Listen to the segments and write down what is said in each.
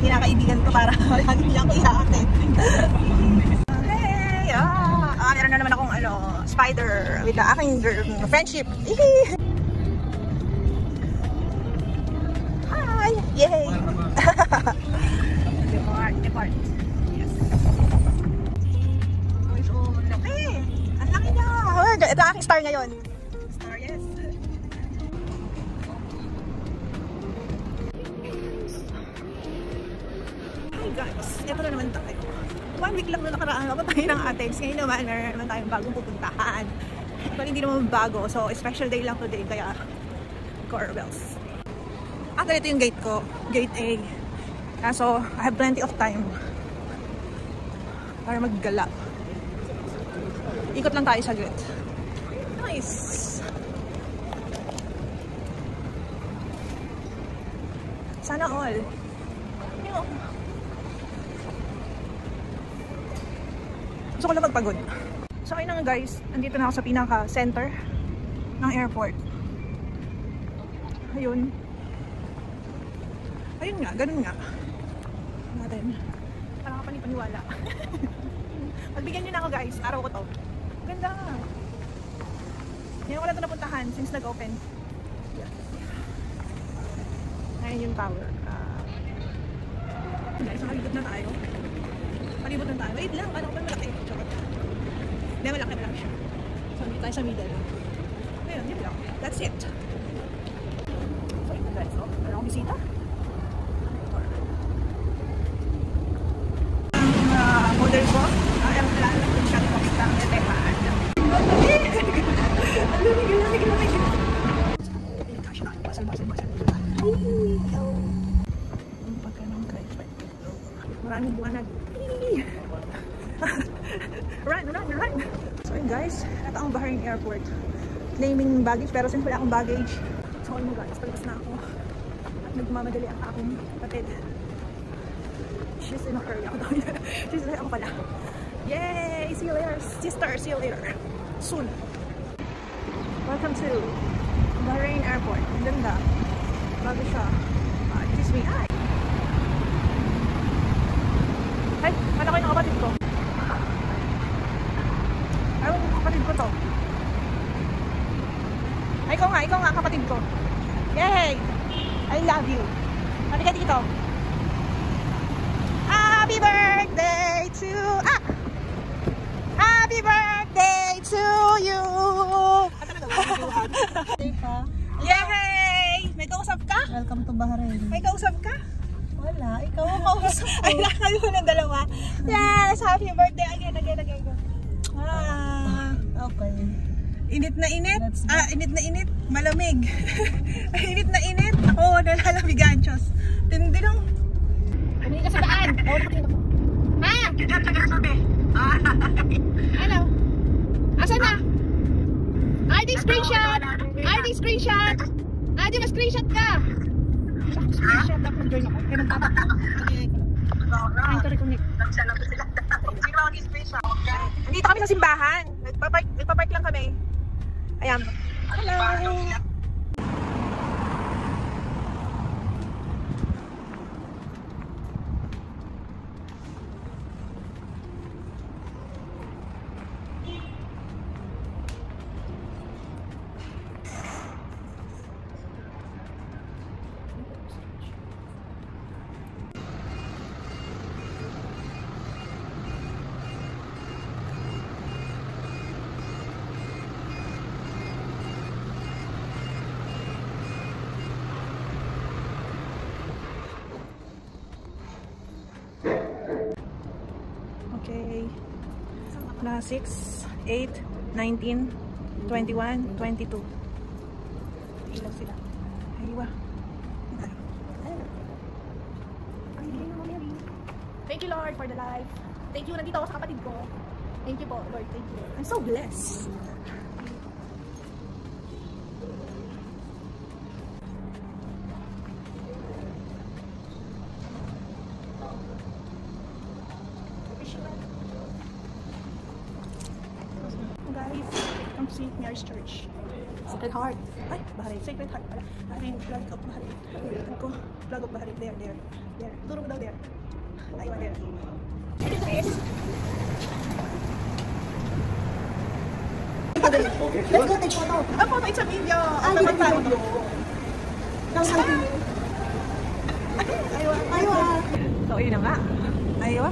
kinakaibigan ko para lagi niya ako iaakin. Hey! Meron na naman akong spider with the aking friendship. Hi! Yay! Depart. Yes. Oh, laki! Ang laki niya! Ito ang aking star ngayon. Star, yes. Hi guys, ito na naman tayo. 1 week lang na nakaraan ako tayo ng Athens. Ngayon naman, meron naman tayong bagong pupuntahan. Pero hindi naman bago. So, special day lang today. Kaya, Corbels. Ito yung gate ko. Gate A. So, I have plenty of time para maggala. Ikot lang tayo saglit. Nice! Sana all. Gusto ko lang magpagod. So ayun na nga guys, andito na ako sa pinaka-center ng airport. Ayun. Ayun nga, ganun nga. Natin. Parang kapanipaniwala. Magbigyan nyo na ako guys, araw ko to. Ganda nga. Ngayon ko na ito napuntahan since nag-open. Yeah. Ngayon yung tower. Guys, makalibot na tayo. Palibot na tayo. Wait lang, paano ko pa malaki? Hindi, malaki siya. So, hindi tayo sa middle. Ayun, yun lang. That's it. So, yun guys. So, meron akong bisita. Ang model ko. Ang plan na kung siya nakakita ang etemaan. Ang lamig. Basal. Ang pagka ng guys. Maraming buwanag. Run! So yun guys, ito ang Bahrain Airport. Claiming baggage, pero since wala akong baggage, so yun guys, palabas na ako. At nagmamadali ang aking kapatid. She's in a hurry. She's in a pala. Yay! See you later, sister! See you later. Soon. Welcome to Bahrain Airport. Ang ganda. Bago siya. Excuse me. Hi! Ay, ano kayo ng kapatid ko? Ayaw ko kapatid ko to. Ay, ikaw nga kapatid ko. Yay! I love you. Halika dito. Happy birthday to... Happy birthday to you! Yay! May kausap ka? Welcome to Bahrain. May kausap ka? Wala, ikaw ang kausap ko. Ay, nakakayo ko ng dalawa. Yes! Happy birthday again. Okay. Init na init. Init na init. Malamig. Init na init. Ako, nalalamigan. Diyos. Tindi lang. Hindi ka sa daan. Ha? Diyan sa gasabi. Ano? Asan na? ID screenshot! ID ma-screenshot ka! Screenshot ako. Mag-join ako. Kaya nagtatak ko. Trying to reconnect. Nandito kami sa simbahan. Nagpapark lang kami. Ayan. Hello! Okay. Na 6, 8, 19, 21, 22. Ilaw sila. Aywa. Thank you Lord for the life. Thank you, nandito ako sa kapatid ko. Thank you po Lord, thank you. I'm so blessed. Guys, come see Mary's Church. Sacred Heart. Ay, Bahrain. Sacred Heart pala. Bahrain, flag of Bahrain. Ito ko, flag of Bahrain. There, there. There. Turo mo daw there. Ayun, there. Let's go take photo. Ah, photo, it's a video. Ay, Ang hindi tayo. video. Aywa. So, yun na nga. Aywa.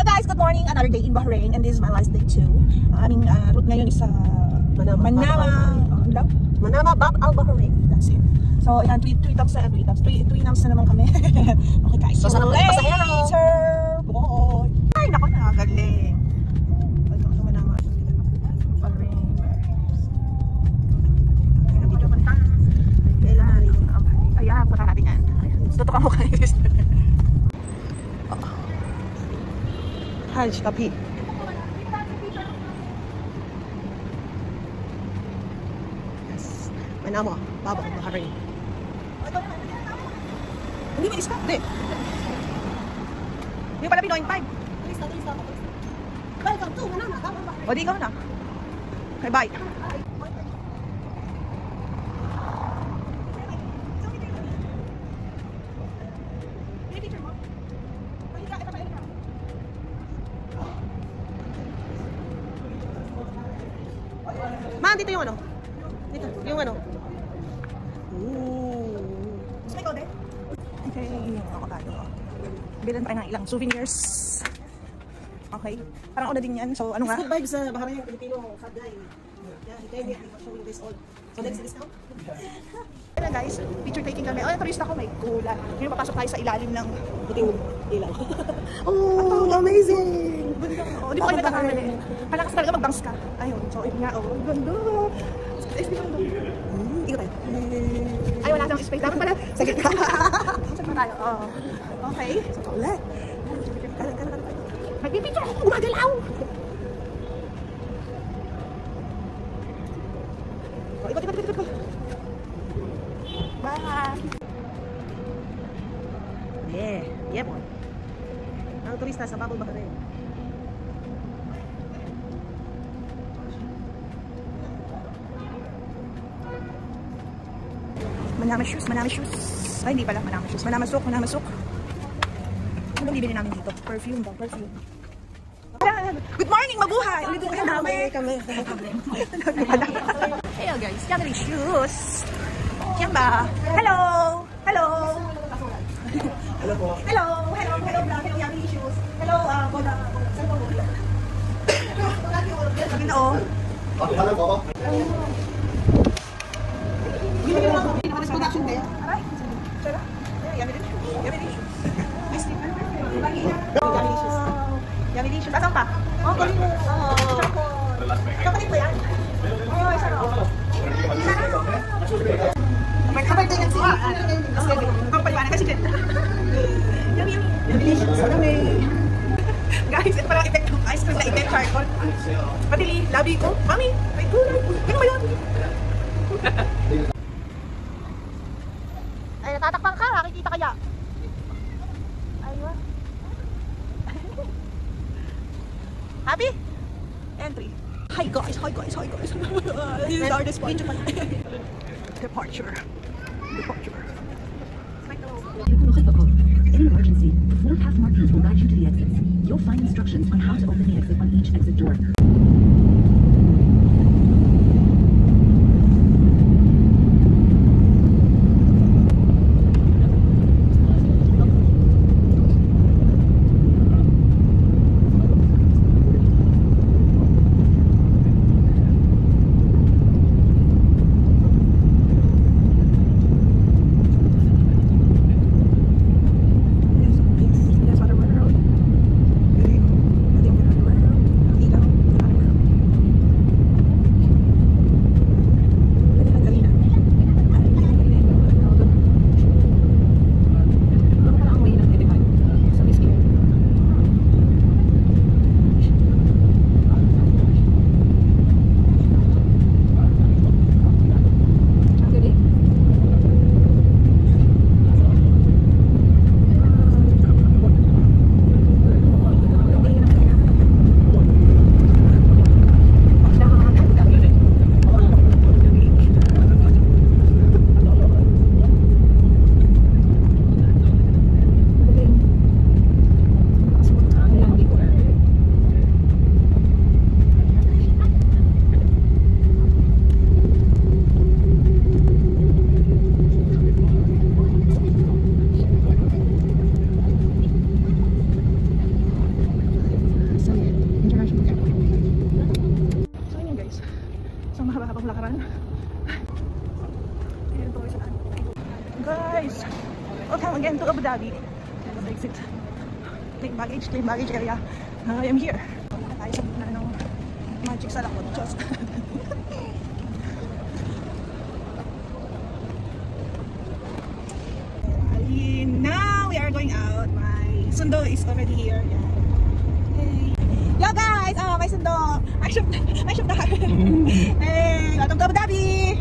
Guys, good morning. Another day in Bahrain, and this is my last day too. Aming route ngayon is sa Manama, Bab Al Bahrain. That's it. So, yan, 3 stops na naman kami. Okay guys, so later. Boy. Ay, naku, nakagaling. Ito naman naman. Bahrain. Dito pa tayo. Ayan, punta natin yan. Tutok ako kayo. Hajj Api. Yes. Manama, Baba Al Bahrain. Hindi may discount. Hindi. Hindi pala Pinoy 5. Welcome to Manama, Baba Al Bahrain. O, di ikaw na. Okay, bye. Man, dito yung ano? Dito, yung ano? Ooh. Gusto mo ikaw din? Okay, ako tayo. Bilan tayo ng ilang souvenirs. Okay. Parang ako na din yan. So, ano nga? Good vibes sa Bahrain, Filipino, sad guy. Yeah, he came here, he was showing this all. So next discount? Ayan guys, picture taking kami. Oh, turista ko, may kulan. Yung papasok tayo sa ilalim ng Puting ilaw. Oh, amazing! oh, di mo kayo nagkakamali. Kailangan talaga mag-bangs ka. Ayun, so yun nga, oh. Ganda! Space dito. Ikot tayo. Ay, wala nang space. Dapat pala sa gitna. Saan pa tayo? Oh. Okay. So, ulit. Kanan. Magpipicture ako, gumagalaw! Oh, ikot. Bye! Yeah, yep. Ang turista sa Bab Al Bahrain. Manami shoes. Ay, hindi pala. Manama shoes. Manamasok. Ano bang bibili namin dito? Perfume ba? Perfume. Good morning, mabuhay! Ulitin ko namin. Kami. Hello guys, Yummy Shoes. Yan ba? Hello! Hello! Hello po. Hello! Hello, Yummy Shoes. Hello, Bola. Saan po? Sabi na, oh. Hello po. Production kayo? Aray, sara. Yummy Shoes. Ice cream. Yummy Shoes. Asan pa? Oh, galing mo. Chocolate ba yan? Oh, sarap. Kapag tayo nagsiya. Kapag kasi dyan. Yummy. Guys, ito parang effect ng ice cream na effect charcoal. Patili, labi ko. Mami, may gulay. Ano ba yun? Ay, natatakpan ka. Nakikita kaya. Ayun. Happy? Entry. Hi guys. This is our spot. Departure. In an emergency, the floor path markers will guide you to the exits. You'll find instructions on how to open the exit on each exit door. Guys, welcome again to Abu Dhabi. Exit. Claim baggage area. I am here. Tayo sa gitna ng magic sa lakot. Just. Now we are going out. My sundo is already here. Yeah. Hey. Yo guys! Oh, my sundo! I shop na. Hey, welcome to Abu Dhabi!